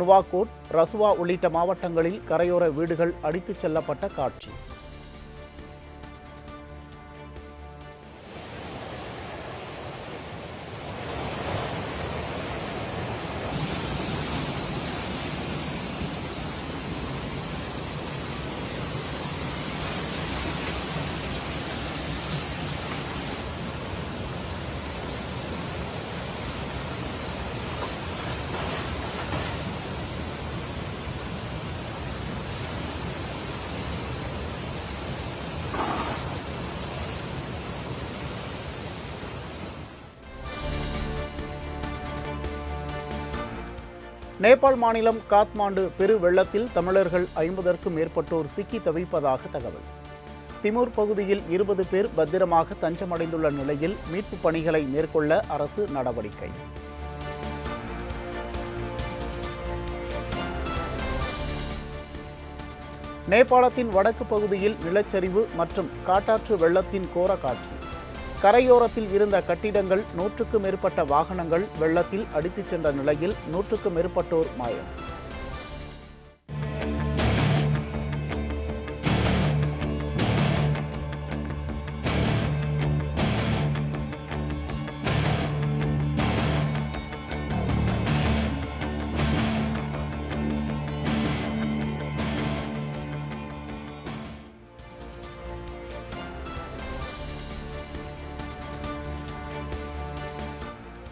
நுவாகோட், ரசுவா உள்ளிட்ட மாவட்டங்களில் கரையோர வீடுகள் அடித்துச் செல்லப்பட்ட காட்சி. நேபாள் மாநிலம் காத்மாண்டு பெரு வெள்ளத்தில் தமிழர்கள் 50க்கும் மேற்பட்டோர் சிக்கி தவிப்பதாக தகவல். திமூர் பகுதியில் 20 பேர் பத்திரமாக தஞ்சமடைந்துள்ள நிலையில் மீட்புப் பணிகளை மேற்கொள்ள அரசு நடவடிக்கை. நேபாளத்தின் வடக்கு பகுதியில் நிலச்சரிவு மற்றும் காட்டாற்று வெள்ளத்தின் கோர காட்சி. கரையோரத்தில் இருந்த கட்டிடங்கள், 100க்கும் மேற்பட்ட வாகனங்கள் வெள்ளத்தில் அடித்துச் சென்ற நிலையில் 100க்கும் மேற்பட்டோர் மாயம்.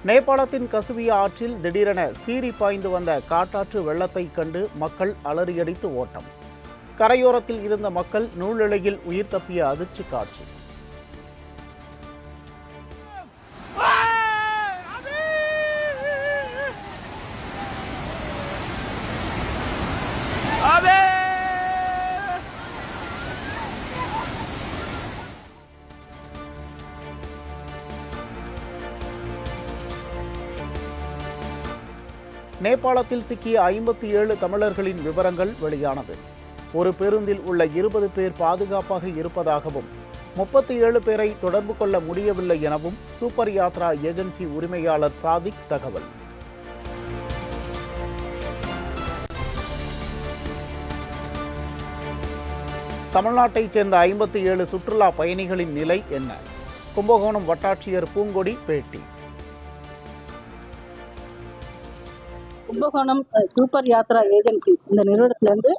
நேபாளத்தின் கசுவியா ஆற்றில் திடீரென சீறி பாய்ந்து வந்த காட்டாற்று வெள்ளத்தை கண்டு மக்கள் அலறியடித்து ஓட்டம். கரையோரத்தில் இருந்த மக்கள் நூலிழையில் உயிர் தப்பிய அதிர்ச்சி காட்சி. நேபாளத்தில் சிக்கிய 57 தமிழர்களின் விவரங்கள் வெளியானது. ஒரு பேருந்தில் உள்ள 20 பேர் பாதுகாப்பாக இருப்பதாகவும் 37 பேரை தொடர்பு கொள்ள முடியவில்லை எனவும் சூப்பர் யாத்ரா ஏஜென்சி உரிமையாளர் சாதிக் தகவல். தமிழ்நாட்டைச் சேர்ந்த 57 சுற்றுலா பயணிகளின் நிலை என்ன? கும்பகோணம் வட்டாட்சியர் பூங்கொடி பேட்டி. கும்பகோணம் சூப்பர் யாத்ரா ஏஜென்சி இந்த நிறுவனத்திலேருந்து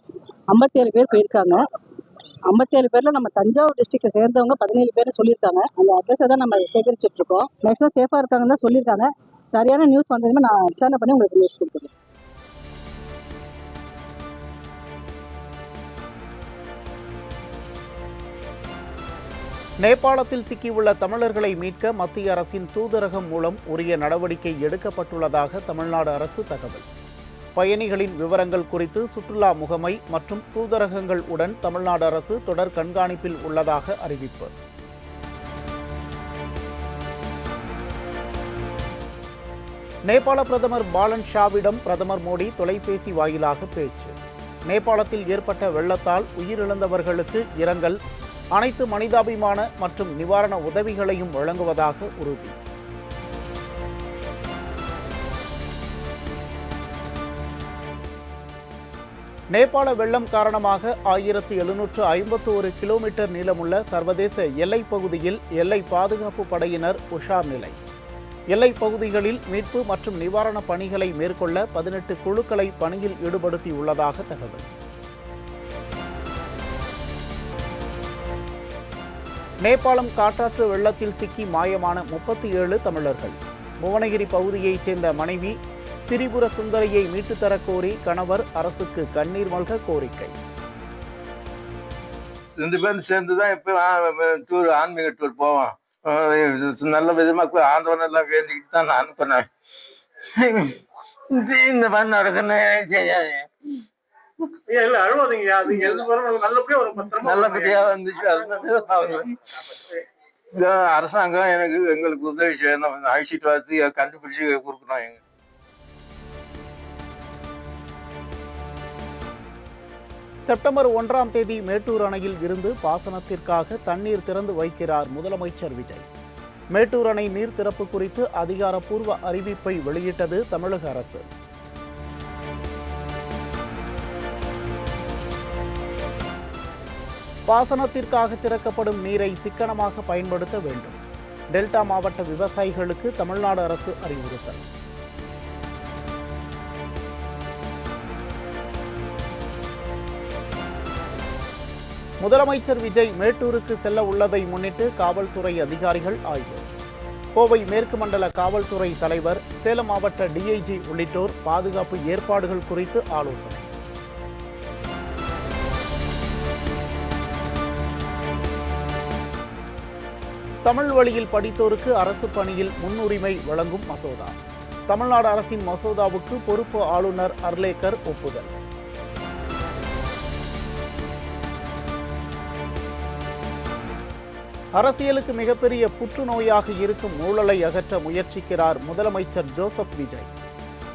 57 பேர் போயிருக்காங்க. 57 பேர்ல நம்ம தஞ்சாவூர் டிஸ்ட்ரிக்டை சேர்ந்தவங்க 17 பேர் சொல்லியிருக்காங்க. அந்த அட்ரஸை தான் நம்ம சேகரிச்சுட்டு இருக்கோம். மேக்ஸிமம் சேஃபாக இருக்காங்கன்னு தான் சொல்லியிருக்காங்க. சரியான நியூஸ் வந்ததுமே நான் விசாரணை பண்ணி உங்களுக்கு நியூஸ் கொடுத்துருக்கேன். நேபாளத்தில் சிக்கியுள்ள தமிழர்களை மீட்க மத்திய அரசின் தூதரகம் மூலம் உரிய நடவடிக்கை எடுக்கப்பட்டுள்ளதாக தமிழ்நாடு அரசு தகவல். பயணிகளின் விவரங்கள் குறித்து சுற்றுலா முகமை மற்றும் தூதரகங்கள் உடன் தமிழ்நாடு அரசு தொடர் கண்காணிப்பில் உள்ளதாக அறிவிப்பு. நேபாள பிரதமர் பாலன் ஷாவிடம் பிரதமர் மோடி தொலைபேசி வாயிலாக பேச்சு. நேபாளத்தில் ஏற்பட்ட வெள்ளத்தால் உயிரிழந்தவர்களுக்கு இரங்கல், அனைத்து மனிதாபிமான மற்றும் நிவாரண உதவிகளையும் வழங்குவதாக உறுதி. நேபாள வெள்ளம் காரணமாக 1751 கிலோமீட்டர் நீளமுள்ள சர்வதேச எல்லைப் பகுதியில் எல்லை பாதுகாப்பு படையினர் உஷார் நிலை. எல்லைப் பகுதிகளில் மீட்பு மற்றும் நிவாரண பணிகளை மேற்கொள்ள 18 குழுக்களை பணியில் ஈடுபடுத்தியுள்ளதாக தகவல். நேபாளம் காட்டாற்று வெள்ளத்தில் சிக்கி மாயமான 37 தமிழர்கள். புவனகிரி பகுதியைச் சேர்ந்த மனைவி திரிபுர சுந்தரியை மீட்டுத் தரக் கோரி கணவர் அரசுக்கு கண்ணீர் மல்க கோரிக்கை. 2 பேரும் சேர்ந்துதான் இப்ப டூர், ஆன்மீக டூர் போவோம். நல்ல விதமா ஆண்டவன் எல்லாம் வேண்டிக்கிட்டு தான் நான் அனுப்பினேன். இந்த மாதிரி நடக்கணும் செய்யாது. நல்லபடியா வந்துச்சு. அரசாங்கம் எங்களுக்கு உதவி செய்யணும். அழைச்சிட்டு வந்து கண்டுபிடிச்சு கொடுக்கணும். செப்டம்பர் 1ஆம் தேதி மேட்டூர் அணையில் இருந்து பாசனத்திற்காக தண்ணீர் திறந்து வைக்கிறார் முதலமைச்சர் விஜய். மேட்டூர் அணை நீர் திறப்பு குறித்து அதிகாரப்பூர்வ அறிவிப்பை வெளியிட்டது தமிழக அரசு. பாசனத்திற்காக திறக்கப்படும் நீரை சிக்கனமாக பயன்படுத்த வேண்டும். டெல்டா மாவட்ட விவசாயிகளுக்கு தமிழ்நாடு அரசு அறிவுறுத்தல். முதலமைச்சர் விஜய் மேட்டூருக்கு செல்ல உள்ளதை முன்னிட்டு காவல்துறை அதிகாரிகள் ஆய்வு. கோவை மேற்கு மண்டல காவல்துறை தலைவர், சேலம் மாவட்ட டிஐஜி உள்ளிட்டோர் பாதுகாப்பு ஏற்பாடுகள் குறித்து ஆலோசனை. தமிழ் வழியில் படித்தோருக்கு அரசு பணியில் முன்னுரிமை வழங்கும் மசோதா. தமிழ்நாடு அரசின் மசோதாவுக்கு பொறுப்பு ஆளுநர் அர்லேக்கர் ஒப்புதல். அரசியலுக்கு மிகப்பெரிய புற்றுநோயாக இருக்கும் ஊழலை அகற்ற முயற்சிக்கிறார் முதலமைச்சர் ஜோசப் விஜய்.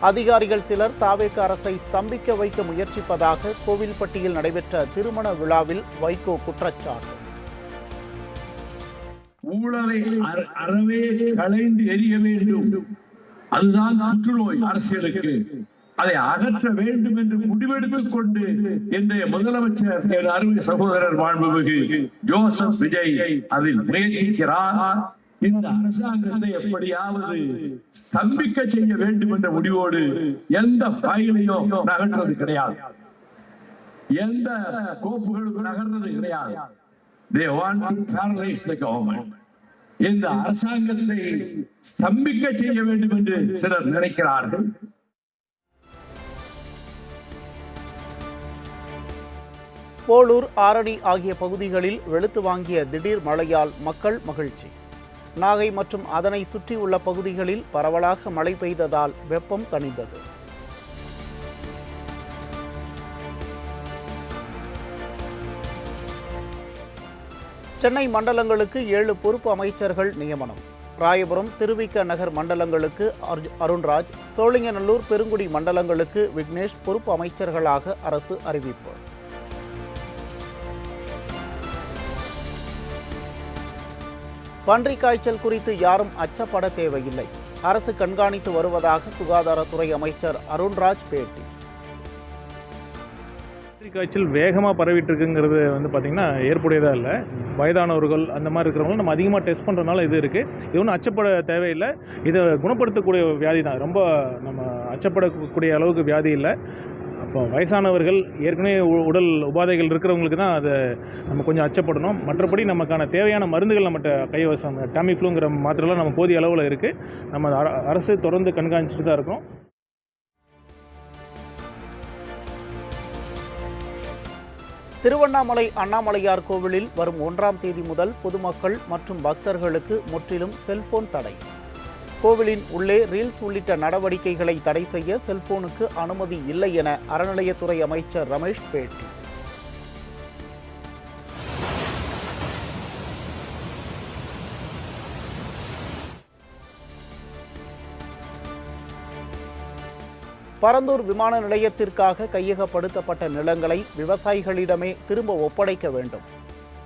அதிகாரிகள் சிலர் தாவேக அரசை ஸ்தம்பிக்க வைக்க முயற்சிப்பதாக கோவில்பட்டியில் நடைபெற்ற திருமண விழாவில் வைகோ குற்றச்சாட்டு. ஊழலை அறவே களைந்து எரிய வேண்டும், அதுதான் புற்றுநோய் அரசியலுக்கு. அதை அகற்ற வேண்டும் என்று முடிவெடுத்துக் கொண்டு இன்றைய முதலமைச்சர் என் அருமை சகோதரர் மாண்புமிகு ஜோசப் விஜய் அதில் முயற்சிக்கிறார். இந்த அரசாங்கத்தை எப்படியாவது ஸ்தம்பிக்க செய்ய வேண்டும் என்ற முடிவோடு எந்த ஃபைலையும் நகர்றது கிடையாது, எந்த கோப்புகளும் நகர்றது கிடையாது. They want to paralyze the government. இந்த அரசாங்கத்தை ஸ்தம்பிக்க செய்ய வேண்டும் என்று சிலர் நினைக்கிறார்கள். போலூர், ஆரணி ஆகிய பகுதிகளில் வெளுத்து வாங்கிய திடீர் மழையால் மக்கள் மகிழ்ச்சி. நாகை மற்றும் அதனை சுற்றியுள்ள பகுதிகளில் பரவலாக மழை பெய்ததால் வெப்பம் தணிந்தது. சென்னை மண்டலங்களுக்கு 7 பொறுப்பு அமைச்சர்கள் நியமனம். ராயபுரம், திருவிக நகர் மண்டலங்களுக்கு அருண்ராஜ், சோழிங்கநல்லூர், பெருங்குடி மண்டலங்களுக்கு விக்னேஷ் பொறுப்பு அமைச்சர்களாக அரசு அறிவிப்பு. பன்றிக் காய்ச்சல் குறித்து யாரும் அச்சப்பட தேவையில்லை, அரசு கண்காணித்து வருவதாக சுகாதாரத்துறை அமைச்சர் அருண்ராஜ் பேட்டி. பன்றிக் காய்ச்சல் வேகமாக பரவிட்டு இருக்குங்கிறது பார்த்திங்கன்னா ஏற்புடையதாக இல்லை. வயதானவர்கள் அந்த மாதிரி இருக்கிறவங்களும் நம்ம அதிகமாக டெஸ்ட் பண்ணுறதுனால இது இருக்குது. இது ஒன்றும் அச்சப்பட தேவையில்லை. இதை குணப்படுத்தக்கூடிய வியாதி தான், ரொம்ப நம்ம அச்சப்படக்கூடிய அளவுக்கு வியாதி இல்லை. அப்போ வயசானவர்கள், ஏற்கனவே உடல் உபாதைகள் இருக்கிறவங்களுக்கு தான் அதை நம்ம கொஞ்சம் அச்சப்படணும். மற்றபடி நமக்கான தேவையான மருந்துகள் நம்மகிட்ட கைவசம், டாமிஃப்ளூங்கிற மாத்திரைலாம் நம்ம போதிய அளவில் இருக்குது. நம்ம அரசு தொடர்ந்து கண்காணிச்சுட்டு தான் இருக்கோம். திருவண்ணாமலை அண்ணாமலையார் கோவிலில் வரும் 1ஆம் தேதி முதல் பொதுமக்கள் மற்றும் பக்தர்களுக்கு முற்றிலும் செல்போன் தடை. கோவிலின் உள்ளே ரீல்ஸ் உள்ளிட்ட நடவடிக்கைகளை தடை செய்ய செல்போனுக்கு அனுமதி இல்லை என அறநிலையத்துறை அமைச்சர் ரமேஷ் பேட்டி. பரந்தூர் விமான நிலையத்திற்காக கையகப்படுத்தப்பட்ட நிலங்களை விவசாயிகளிடமே திரும்ப ஒப்படைக்க வேண்டும்.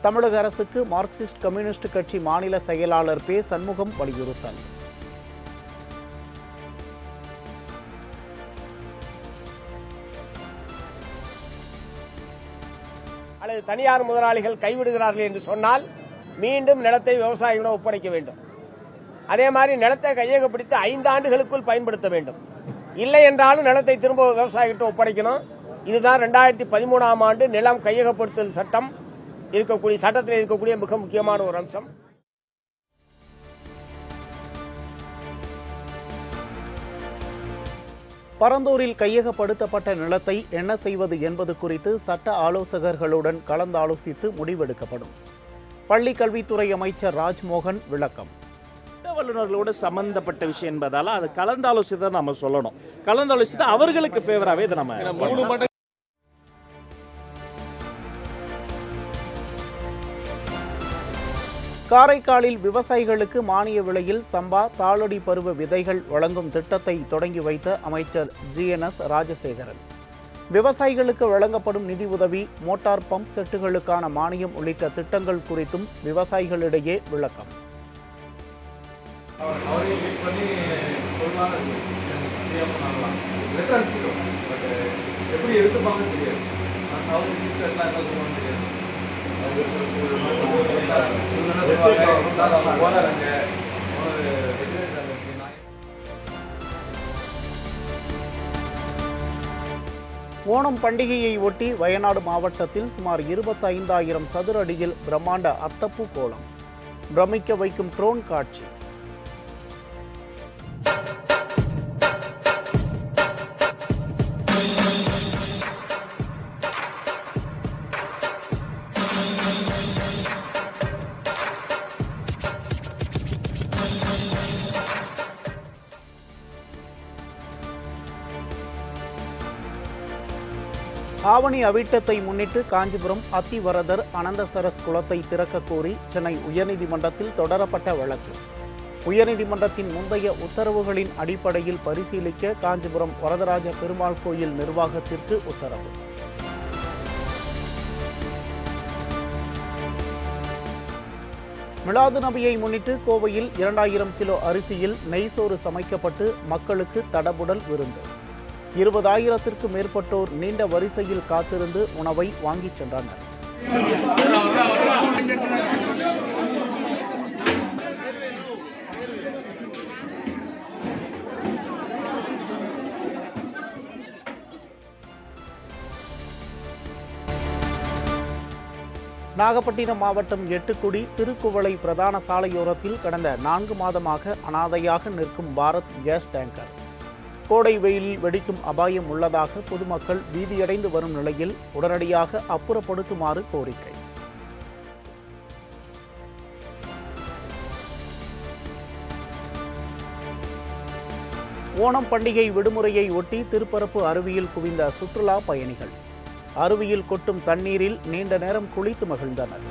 தமிழக அரசுக்கு மார்க்சிஸ்ட் கம்யூனிஸ்ட் கட்சி மாநில செயலாளர் பே. சண்முகம் வலியுறுத்தல். அல்லது தனியார் முதலாளிகள் கைவிடுகிறார்கள் என்று சொன்னால் மீண்டும் நிலத்தை விவசாயிகளிடம் ஒப்படைக்க வேண்டும். அதே மாதிரி நிலத்தை கையகப்படுத்தி 5 ஆண்டுகளுக்குள் பயன்படுத்த வேண்டும். இல்லை என்றாலும் நிலத்தை திரும்ப விவசாயிகிட்ட ஒப்படைக்கணும். இதுதான் 2013ஆம் ஆண்டு நிலம் கையகப்படுத்தல் சட்டம் சட்டத்தில் இருக்கக்கூடிய மிக முக்கியமான ஒரு அம்சம். பரந்தூரில் கையகப்படுத்தப்பட்ட நிலத்தை என்ன செய்வது என்பது குறித்து சட்ட ஆலோசகர்களுடன் கலந்தாலோசித்து முடிவெடுக்கப்படும். பள்ளிக் கல்வித்துறை அமைச்சர் ராஜ்மோகன் விளக்கம். வல்லுநர்களோடு சம்பந்தப்பட்ட விஷயம் என்பதால அது கலந்தாலோசித்து நம்ம சொல்லணும். கலந்தாலோசித்து அவர்களுக்கு ஃபேவராகவே இதை நம்ம காரைக்காலில் விவசாயிகளுக்கு மானிய விலையில் சம்பா, தாளடி பருவ விதைகள் வழங்கும் திட்டத்தை தொடங்கி வைத்த அமைச்சர் GNS ராஜசேகரன். விவசாயிகளுக்கு வழங்கப்படும் நிதி உதவி, மோட்டார் பம்ப் செட்டுகளுக்கான மானியம் உள்ளிட்ட திட்டங்கள் குறித்தும் விவசாயிகளிடையே விளக்கம். ஓணம் பண்டிகையை ஒட்டி வயநாடு மாவட்டத்தில் சுமார் 25,000 சதுர அடியில் பிரம்மாண்ட அத்தப்பூ கோலம், பிரமிக்க வைக்கும் ட்ரோன் காட்சி. ஆவணி அவிட்டத்தை முன்னிட்டு காஞ்சிபுரம் அத்திவரதர் அனந்தசரஸ் குளத்தை திறக்க கோரி சென்னை உயர்நீதிமன்றத்தில் தொடரப்பட்ட வழக்கு. உயர்நீதிமன்றத்தின் முந்தைய உத்தரவுகளின் அடிப்படையில் பரிசீலிக்க காஞ்சிபுரம் வரதராஜ பெருமாள் கோயில் நிர்வாகத்திற்கு உத்தரவு. மிலாது நபியை முன்னிட்டு கோவையில் 2000 கிலோ அரிசியில் நெய்சோறு சமைக்கப்பட்டு மக்களுக்கு தடபுடல் விருந்து. 20,000த்திற்கும் மேற்பட்டோர் நீண்ட வரிசையில் காத்திருந்து உணவை வாங்கிச் சென்றனர். நாகப்பட்டினம் மாவட்டம் எட்டுக்குடி திருக்குவளை பிரதான சாலையோரத்தில் கடந்த 4 மாதமாக அனாதையாக நிற்கும் பாரத் கேஸ் டேங்கர். கோடை வெயிலில் வெடிக்கும் அபாயம் உள்ளதாக பொதுமக்கள் பீதியடைந்து வரும் நிலையில் உடனடியாக அப்புறப்படுத்துமாறு கோரிக்கை. ஓணம் பண்டிகை விடுமுறையை ஒட்டி திருப்பரப்பு அருவியில் குவிந்த சுற்றுலா பயணிகள். அருவியில் கொட்டும் தண்ணீரில் நீண்ட நேரம் குளித்து மகிழ்ந்தனர்.